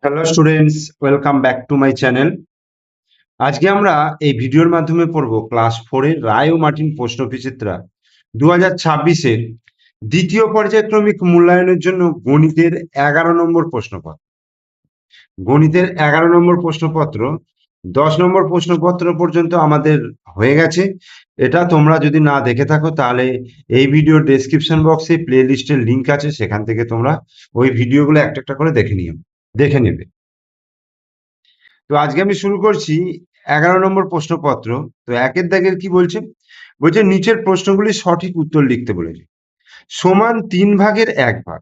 Hello students, welcome back to my channel. আজকে আমরা এই ভিডিওর মাধ্যমে পড়ব ক্লাস 4 এর রায় ও মার্টিন প্রশ্নবিচিত্রা 2026-এর দ্বিতীয় পর্যায়ক্রমিক মূল্যায়নের জন্য গণিতের 11 নম্বর প্রশ্নপত্র। গণিতের 11 নম্বর প্রশ্নপত্র 10 নম্বর প্রশ্নপত্র পর্যন্ত আমাদের হয়ে গেছে। এটা তোমরা যদি না দেখে থাকো তাহলে এই ভিডিওর ডেসক্রিপশন বক্সে প্লে লিস্টের লিঙ্ক আছে, সেখান থেকে তোমরা ওই ভিডিওগুলো একটা একটা করে দেখে নেবে। তো আজকে আমি শুরু করছি 11 নম্বর প্রশ্নপত্র। তো একের দাগের কি বলছে? বলছে নিচের প্রশ্নগুলির সঠিক উত্তর লিখতে বলেছে। সমান 3 ভাগের 1 ভাগ,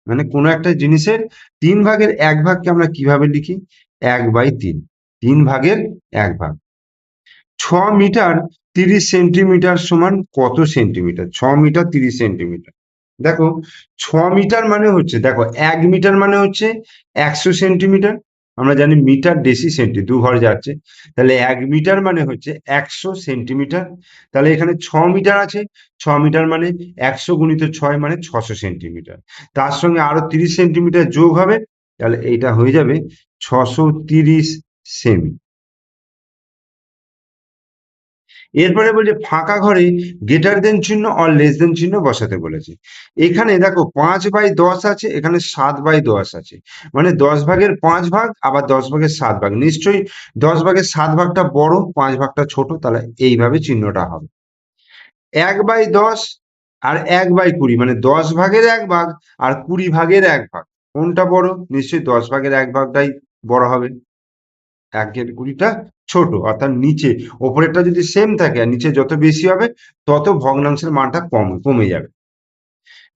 মানে কোনো একটা জিনিসের 3 ভাগের 1 ভাগকে আমরা কিভাবে লিখি? 1/3, 3 ভাগের 1 ভাগ। 6 মিটার 30 সেন্টিমিটার সমান কত সেন্টিমিটার? 6 metre 30 centimetre. দেখো 6 মিটার মানে হচ্ছে, দেখো 1 মিটার মানে হচ্ছে 100 সেন্টিমিটার। আমরা জানি মিটার ডেসি সেন্টি, দু ঘর যাচ্ছে, তাহলে 1 মিটার মানে হচ্ছে 100 সেন্টিমিটার। তাহলে এখানে 6 মিটার আছে, 6 মিটার মানে 100 গুণিত 6 মানে 600 সেন্টিমিটার। তার সঙ্গে আরো 30 সেন্টিমিটার যোগ হবে, তাহলে এইটা হয়ে যাবে 630 সেমি। এরপরে বলছে ফাঁকা ঘরে গ্রেটার দেন চিহ্ন অর লেস দেন চিহ্ন বসাতে বলেছে। এখানে দেখো 5/10 আছে, এখানে 7/10 আছে, মানে 10 ভাগের 5 ভাগ আবার 10 ভাগের 7 ভাগ। নিশ্চয়ই 10 ভাগের 7 ভাগটা বড়, 5 ভাগটা ছোট, তাহলে এইভাবে চিহ্নটা হবে। 1/10 আর 1/20, মানে 10 ভাগের 1 ভাগ আর 20 ভাগের 1 ভাগ, কোনটা বড়? নিশ্চয়ই 10 ভাগের 1 ভাগটাই বড় হবে। 1/20টা ছোট, অর্থাৎ নিচে ওপরেরটা যদি সেম থাকে আর নিচে যত বেশি হবে তত ভগ্নাংশের মানটা কমে যাবে।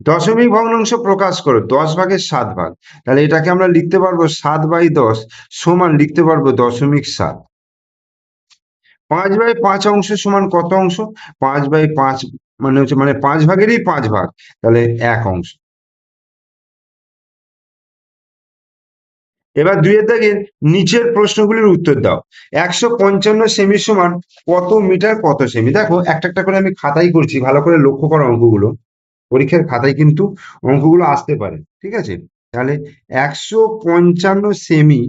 দশমিক ভগ্নাংশ প্রকাশ করো 10 ভাগের 7 ভাগ, তাহলে এটাকে আমরা লিখতে পারবো 7/10 সমান লিখতে পারবো 0.7। 5/5 অংশ সমান কত অংশ? 5/5 মানে হচ্ছে, মানে 5 ভাগেরই 5 ভাগ, তাহলে 1 অংশ। এবার দুইয়ের দাগের নিচের প্রশ্নগুলির উত্তর দাও। 155 সেমি সমান কত মিটার কত সেমি? দেখো একটা একটা করে আমি খাতাই করছি, ভালো করে লক্ষ্য করো অঙ্কগুলো। পরীক্ষার খাতায় কিন্তু অঙ্কগুলো আসতে পারে, ঠিক আছে? তাহলে 155 সেমি,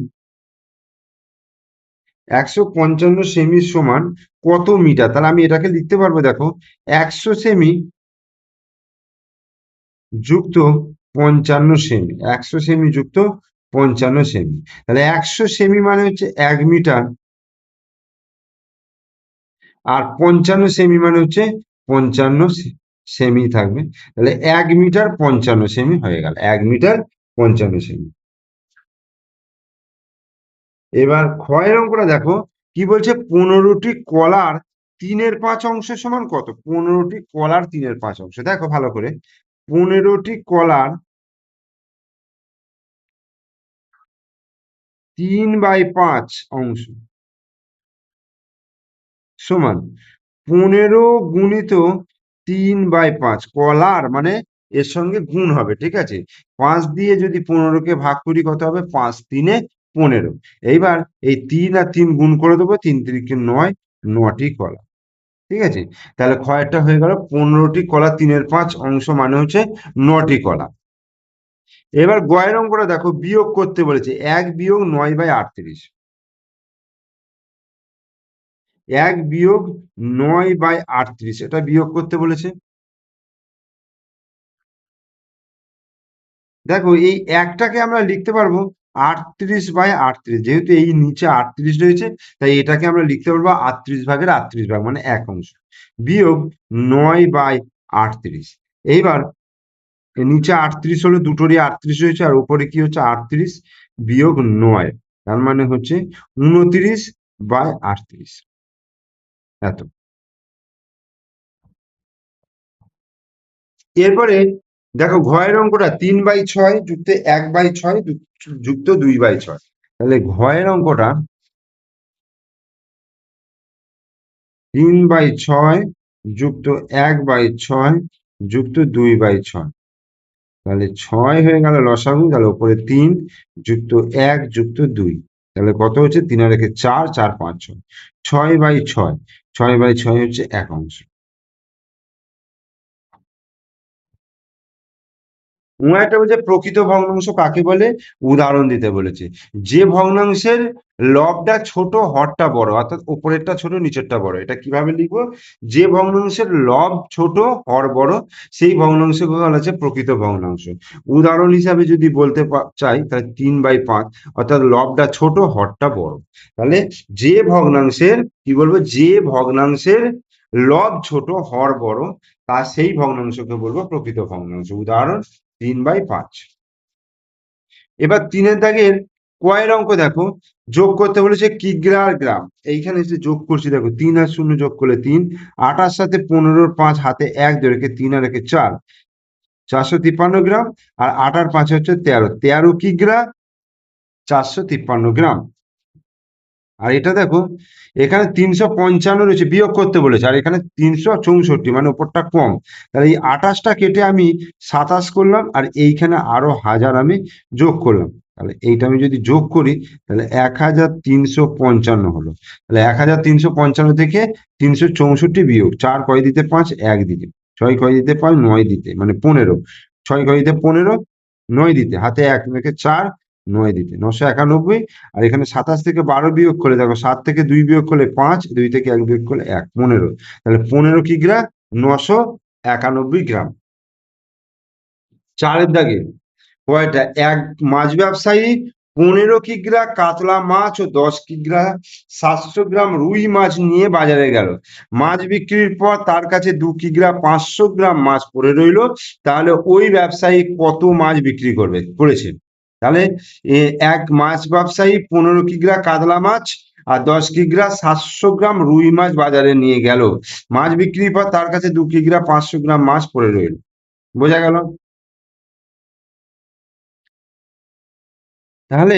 155 সেমি সমান কত মিটার? তাহলে আমি এটাকে লিখতে পারবো, দেখো 100 সেমি যুক্ত 55 সেমি, 100 সেমি যুক্ত 55 সেমি। তাহলে 100 সেমি মানে হচ্ছে 1 মিটার, আর 55 সেমি মানে হচ্ছে 55 সেমি থাকবে। তাহলে 1 মিটার 55 সেমি হয়ে গেল, 1 মিটার 55 সেমি। এবার ক্ষয়ের অঙ্কটা দেখো কি বলছে, 15টি কলার 3/5 অংশ সমান কত? 15টি কলার 3/5 অংশ, দেখো ভালো করে, 15টি কলার 3/5 অংশ সমান 15 গুণিত 3/5। কলার মানে এর সঙ্গে গুণ হবে, ঠিক আছে? 5 দিয়ে যদি 15কে ভাগ করি কত হবে? 5×3 = 15। এইবার এই 3 আর 3 গুণ করে দেবো, 3×3 = 9, 9টি কলা, ঠিক আছে? তাহলে ক্ষয়টা হয়ে গেল 15টি কলা 3/5 অংশ মানে হচ্ছে 9টি কলা। এবার গয়ের অঙ্কটা দেখো, বিয়োগ করতে বলেছে। 1 বিয়োগ 9/38, 1 বিয়োগ 9/38, এটা বিয়োগ করতে বলেছে। দেখো এই একটাকে আমরা লিখতে পারবো 38/38, যেহেতু এই নিচে 38 রয়েছে, তাই এটাকে আমরা লিখতে পারবো 38 ভাগের 38 ভাগ, মানে 1 অংশ, বিয়োগ 9/38। এইবার নিচে 38 হলো, দুটোরই 38 রয়েছে, আর উপরে কি হচ্ছে 38 বিয়োগ 9, তার মানে হচ্ছে 29/38। এত। এরপরে দেখো ঘয়ের অঙ্কটা 3/6 যুক্ত 1/6 যুক্ত 2/6। তাহলে ঘয়ের অঙ্কটা 3/6 যুক্ত 1/6 যুক্ত 2/6। তাহলে 6 হয়ে গেল লসাগু, তাহলে উপরে 3 যুক্ত 1 যুক্ত 2, তাহলে কত হচ্ছে? 3 আর 1 4, 4 5 6, 6/6, 6/6 হচ্ছে 1 অংশ। একটা বলছে প্রকৃত ভগ্নাংশ কাকে বলে, উদাহরণ দিতে বলেছে। যে ভগ্নাংশের লবটা ছোট হরটা বড়, অর্থাৎ উপরেরটা ছোট নিচেরটা বড়। এটা কিভাবে লিখবো, যে ভগ্নাংশের লব ছোট হর বড় সেই ভগ্নাংশকে বলা হচ্ছে প্রকৃত ভগ্নাংশ। উদাহরণ হিসাবে যদি বলতে চাই তাহলে 3/5, অর্থাৎ লবটা ছোট হরটা বড়। তাহলে যে ভগ্নাংশের কি বলবো, যে ভগ্নাংশের লব ছোট হর বড় তা সেই ভগ্নাংশকে বলবো প্রকৃত ভগ্নাংশ। উদাহরণ 3/5। এবার 3-এর দাগের কয়ের অঙ্ক দেখো, যোগ করতে বলেছে কিগ্রা আর গ্রাম। এইখানে যে যোগ করছি দেখো, 3 আর 0 যোগ করলে 3, 8 সাথে 15, 5 হাতে 1 ধরে রেখে 3 আর 1 4, 453 গ্রাম। আর 8 আর 5 হচ্ছে 13, 13 কিগ্রা 453 গ্রাম। আর এটা দেখো, এখানে 355 রয়েছে, বিয়োগ করতে বলেছে, আর এখানে 364, মানে উপরটা কম। তাহলে এই 28টা কেটে আমি 27 করলাম, আর এইখানে আরো 1000 আমি যোগ করলাম। তাহলে এইটা আমি যদি যোগ করি তাহলে 1355 হলো। তাহলে 1355 থেকে 364 বিয়োগ, 4 কয় দিতে 5, 1 দিতে, 6 কয় দিতে 5, 9 দিতে, মানে 15, 6 কয় দিতে 15, 9 দিতে, হাতে 1 রেখে 4, 9 দিতে, 991। আর এখানে 27 থেকে 12 বিয়োগ করলে দেখো, 7 থেকে 2 বিয়োগ করলে 5, 2 থেকে 1 বিয়োগ করলে 1, 15। তাহলে 15 কিগ্রা 991 গ্রাম। 4-এর দাগে কয়টা, এক মাছ ব্যবসায়ী 15 কিগ্রা কাতলা মাছ ও 10 কিগ্রা 700 গ্রাম রুই মাছ নিয়ে বাজারে গেল। মাছ বিক্রির পর তার কাছে 2 কিগ্রা 500 গ্রাম মাছ পড়ে রইল। তাহলে ওই ব্যবসায়ী কত মাছ বিক্রি করেছে। তাহলে এক মাছ ব্যবসায়ী 15 কিগ্রা কাতলা মাছ আর 10 কিগ্রা 700 গ্রাম রুই মাছ বাজারে নিয়ে গেল। মাছ বিক্রির পর তার কাছে 2 কিগ্রা 500 গ্রাম মাছ পড়ে রইল। বোঝা গেল? তাহলে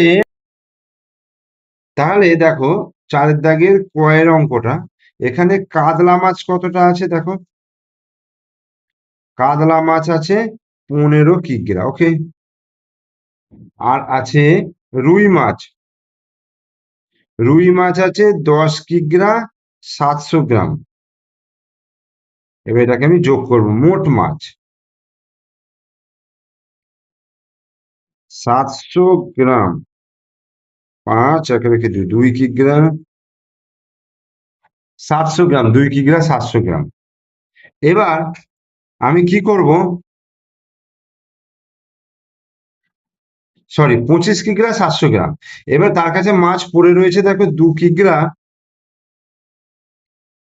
তাহলে দেখো, 4-এর দাগের কয়ের অঙ্কটা, এখানে কাতলা মাছ কতটা আছে দেখো, কাতলা মাছ আছে 15 কিগ্রা, ওকে। আর আছে রুই মাছ, রুই মাছ আছে 10 কিগ্রা 700 গ্রাম। এবার এটাকে আমি যোগ করব, মোট মাছ 700 গ্রাম, 5 একে রেখে 2, 2 কিগ্রা 700 গ্রাম, 2 কিগ্রা 700 গ্রাম। এবার আমি কি করব, সরি, 25 কিগ্রা 700 গ্রাম। এবার তার কাছে মাছ পড়ে রয়েছে দেখো 2 কিগ্রা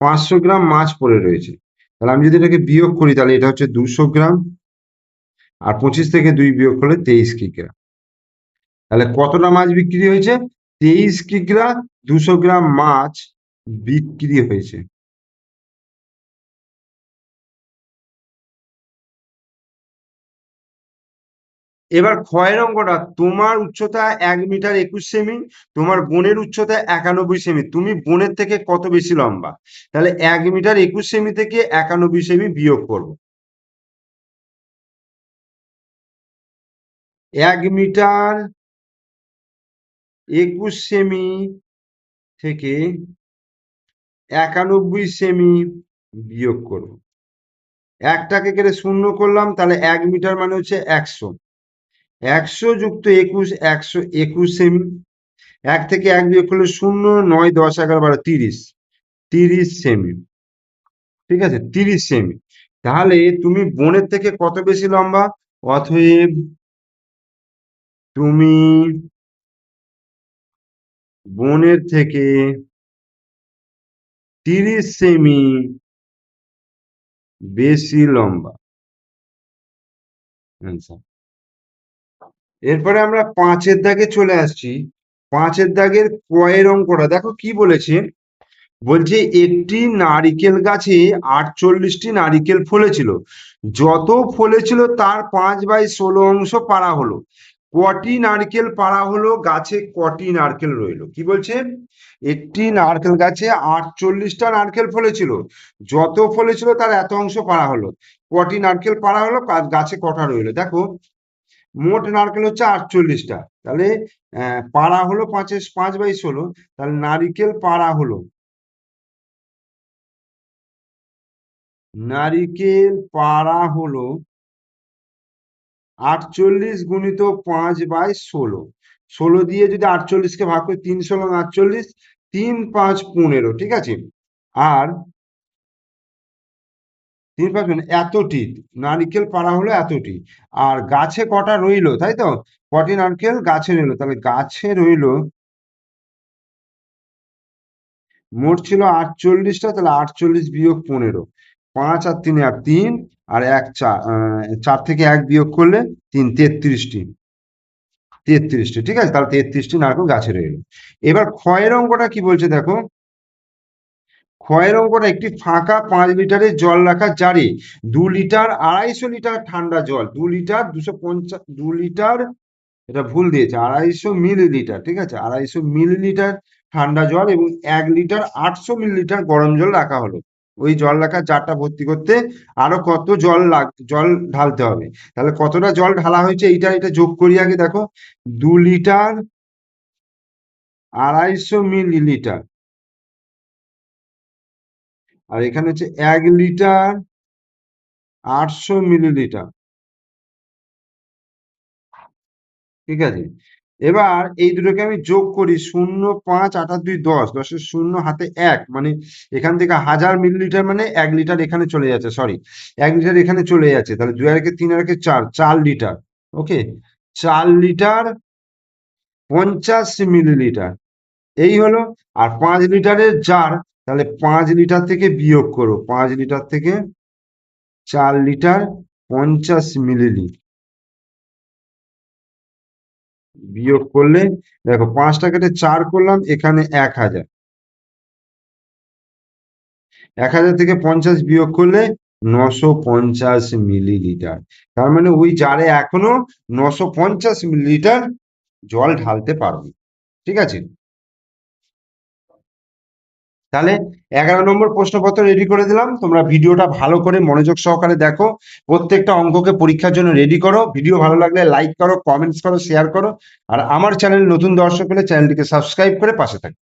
500 গ্রাম মাছ পড়ে রয়েছে। তাহলে আমি যদি এটাকে বিয়োগ করি তাহলে এটা হচ্ছে 200 গ্রাম, আর 25 থেকে 2 বিয়োগ করলে 23 কিগ্রা। তাহলে কতটা মাছ বিক্রি হয়েছে, 23 কিগ্রা 200 গ্রাম মাছ বিক্রি হয়েছে। এবার ক্ষয়ের অঙ্কটা, তোমার উচ্চতা 1 মিটার 21 সেমি, তোমার বোনের উচ্চতা 91 সেমি, তুমি বোনের থেকে কত বেশি লম্বা। তাহলে 1 মিটার 21 সেমি থেকে 91 সেমি বিয়োগ করবো। 1 মিটার 21 সেমি থেকে 91 সেমি বিয়োগ করবো। একটাকে কেটে 0 করলাম, তাহলে 1 মিটার মানে হচ্ছে 100, 100 যুক্ত 21, 121 সেমি। 1 থেকে 1 বিয়োগ করলে 0, 9, 10, 11, 12, 30, 30 সেমি। ঠিক আছে, 30 সেমি। তাহলে তুমি বোনের থেকে কত বেশি লম্বা, অতএব তুমি বোনের থেকে 30 সেমি বেশি লম্বা। Answer। এরপরে আমরা 5-এর দাগে চলে আসছি। 5-এর দাগের কয়ের অঙ্কটা দেখো কি বলেছে, বলছে একটি নারিকেল গাছে 48টি নারিকেল ফলেছিল, যত ফলেছিল তার 5/16 অংশ পাড়া হলো। কটি নারকেল পাড়া হলো, গাছে কটি নারকেল রইলো। কি বলছে, একটি নারকেল গাছে 48টা নারকেল ফলেছিল, যত ফলেছিল তার এত অংশ পাড়া হলো। কটি নারকেল পাড়া হলো, গাছে কটা রইলো। দেখো, মোট নারকেল হচ্ছে 48টা, তাহলে পাড়া হলো 5/16, তাহলে নারিকেল পাড়া হলো, নারিকেল পাড়া হলো 48 গুণিত 5/16, 16 দিয়ে যদি 48কে ভাগ করি, 3 × 16 48, 3 × 5 15, ঠিক আছে। আর 3 × 5 এতটি নারকেল পাড়া হলো এতটি। আর গাছে কটা রইলো, তাই তো? কটি নারকেল গাছে রইলো, তাহলে গাছে রইলো মোট ছিল 48টা, তাহলে 48 বিয়োগ 15, 5 আর 3 আর 3 আর 1 4, 4 থেকে 1 বিয়োগ করলে 3, 33টি, 33টি, ঠিক আছে। তাহলে 33টি নারকেল গাছে রইল। এবার ক্ষয়ের অঙ্কটা কি বলছে দেখো। ক্ষয়ের অঙ্কটা, একটি ফাঁকা 5 লিটারের জল রাখা জারে 2 লিটার 250 লিটার ঠান্ডা জল, 2 লিটার 250, 2 লিটার, এটা ভুল দিয়েছে, 250 মিলিলিটার, ঠিক আছে, 250 মিলিলিটার ঠান্ডা জল এবং 1 লিটার 800 মিলিলিটার গরম জল রাখা হলো। ওই জল রাখা জারটা ভর্তি করতে আরো কত জল ঢালতে হবে। তাহলে কতটা জল ঢালা হয়েছে এটা যোগ করি আগে, দেখো। 2 লিটার 250 মিলিলিটার, আর এখানে হচ্ছে 1 লিটার 800 মিলিলিটার, ঠিক আছে। এবার এই দুটোকে আমি যোগ করি, 0, 5, 8 আর 2 10, 10-এর 0 হাতে 1, মানে এখান থেকে 1000 মিলিলিটার, মানে 1 লিটার এখানে চলে যাচ্ছে, সরি 1 লিটার এখানে চলে যাচ্ছে, তাহলে 2 আর 1 3 আর 1 4, 4 লিটার, ওকে, 4 লিটার 50 মিলিলিটার, এই হলো। আর 5 লিটারের জার, তাহলে 5 লিটার থেকে বিয়োগ করো, 5 লিটার থেকে 4 লিটার 50 মিলিলিটার বিয়োগ করলে, দেখো 5টা কেটে 4 করলাম, এখানে 1000, 1000 থেকে 50 বিয়োগ করলে 950 মিলিলিটার। তার মানে ওই জারে এখনো 950 মিলিলিটার জল ঢালতে পারবে, ঠিক আছে। তাহলে 11 নম্বর প্রশ্নপত্র রেডি করে দিলাম। তোমরা ভিডিওটা ভালো করে মনোযোগ সহকারে দেখো, প্রত্যেকটা অঙ্ককে পরীক্ষার জন্য রেডি করো। ভিডিও ভালো লাগলে লাইক করো, কমেন্টস করো, শেয়ার করো। আর আমার চ্যানেল নতুন দর্শক হলে চ্যানেলটিকে সাবস্ক্রাইব করে পাশে থাকো।